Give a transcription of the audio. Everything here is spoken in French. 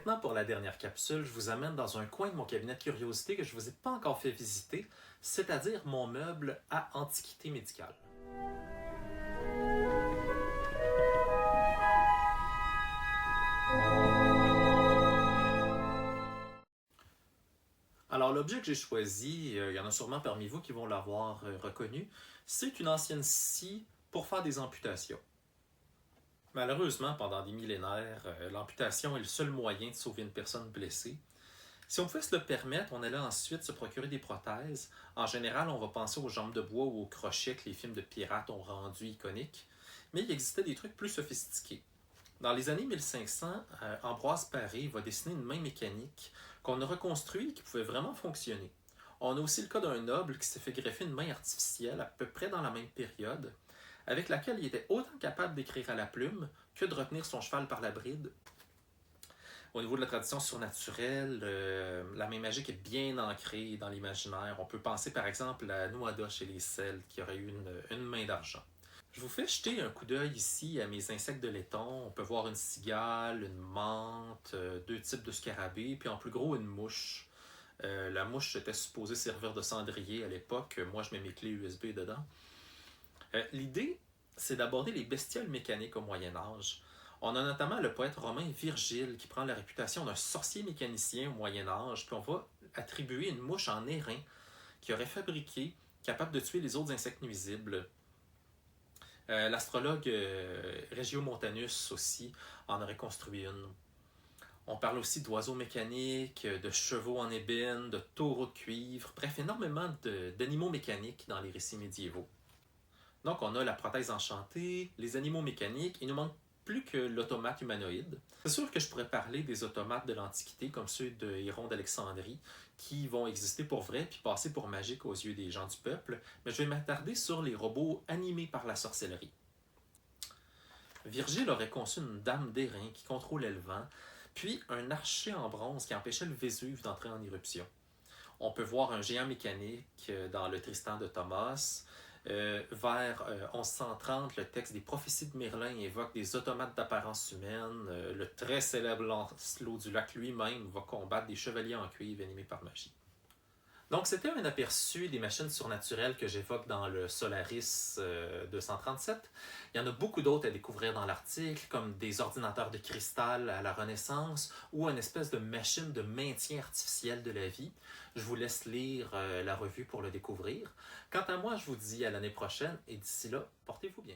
Maintenant, pour la dernière capsule, je vous amène dans un coin de mon cabinet de curiosité que je ne vous ai pas encore fait visiter, c'est-à-dire mon meuble à antiquité médicale. Alors, l'objet que j'ai choisi, il y en a sûrement parmi vous qui vont l'avoir reconnu, c'est une ancienne scie pour faire des amputations. Malheureusement, pendant des millénaires, l'amputation est le seul moyen de sauver une personne blessée. Si on pouvait se le permettre, on allait ensuite se procurer des prothèses. En général, on va penser aux jambes de bois ou aux crochets que les films de pirates ont rendus iconiques. Mais il existait des trucs plus sophistiqués. Dans les années 1500, Ambroise Paré va dessiner une main mécanique qu'on a reconstruite et qui pouvait vraiment fonctionner. On a aussi le cas d'un noble qui s'est fait greffer une main artificielle à peu près dans la même période, avec laquelle il était autant capable d'écrire à la plume que de retenir son cheval par la bride. Au niveau de la tradition surnaturelle, la main magique est bien ancrée dans l'imaginaire. On peut penser par exemple à Nuada chez les Celtes qui aurait eu une main d'argent. Je vous fais jeter un coup d'œil ici à mes insectes de laiton. On peut voir une cigale, une menthe, deux types de scarabées, puis en plus gros une mouche. La mouche était supposée servir de cendrier à l'époque. Moi, je mets mes clés USB dedans. L'idée, c'est d'aborder les bestioles mécaniques au Moyen Âge. On a notamment le poète romain Virgile qui prend la réputation d'un sorcier mécanicien au Moyen Âge, puis on va attribuer une mouche en airain qu'il aurait fabriquée, capable de tuer les autres insectes nuisibles. L'astrologue Regiomontanus aussi en aurait construit une. On parle aussi d'oiseaux mécaniques, de chevaux en ébène, de taureaux de cuivre, bref, énormément d'animaux mécaniques dans les récits médiévaux. Donc, on a la prothèse enchantée, les animaux mécaniques, il nous manque plus que l'automate humanoïde. C'est sûr que je pourrais parler des automates de l'Antiquité, comme ceux de Héron d'Alexandrie, qui vont exister pour vrai puis passer pour magiques aux yeux des gens du peuple, mais je vais m'attarder sur les robots animés par la sorcellerie. Virgile aurait conçu une dame d'airain qui contrôlait le vent, puis un archer en bronze qui empêchait le Vésuve d'entrer en éruption. On peut voir un géant mécanique dans le Tristan de Thomas. Vers 1130, le texte des prophéties de Merlin évoque des automates d'apparence humaine. Le très célèbre Lancelot du Lac lui-même va combattre des chevaliers en cuivre animés par magie. Donc, c'était un aperçu des machines surnaturelles que j'évoque dans le Solaris 237. Il y en a beaucoup d'autres à découvrir dans l'article, comme des ordinateurs de cristal à la Renaissance ou une espèce de machine de maintien artificiel de la vie. Je vous laisse lire la revue pour le découvrir. Quant à moi, je vous dis à l'année prochaine et d'ici là, portez-vous bien.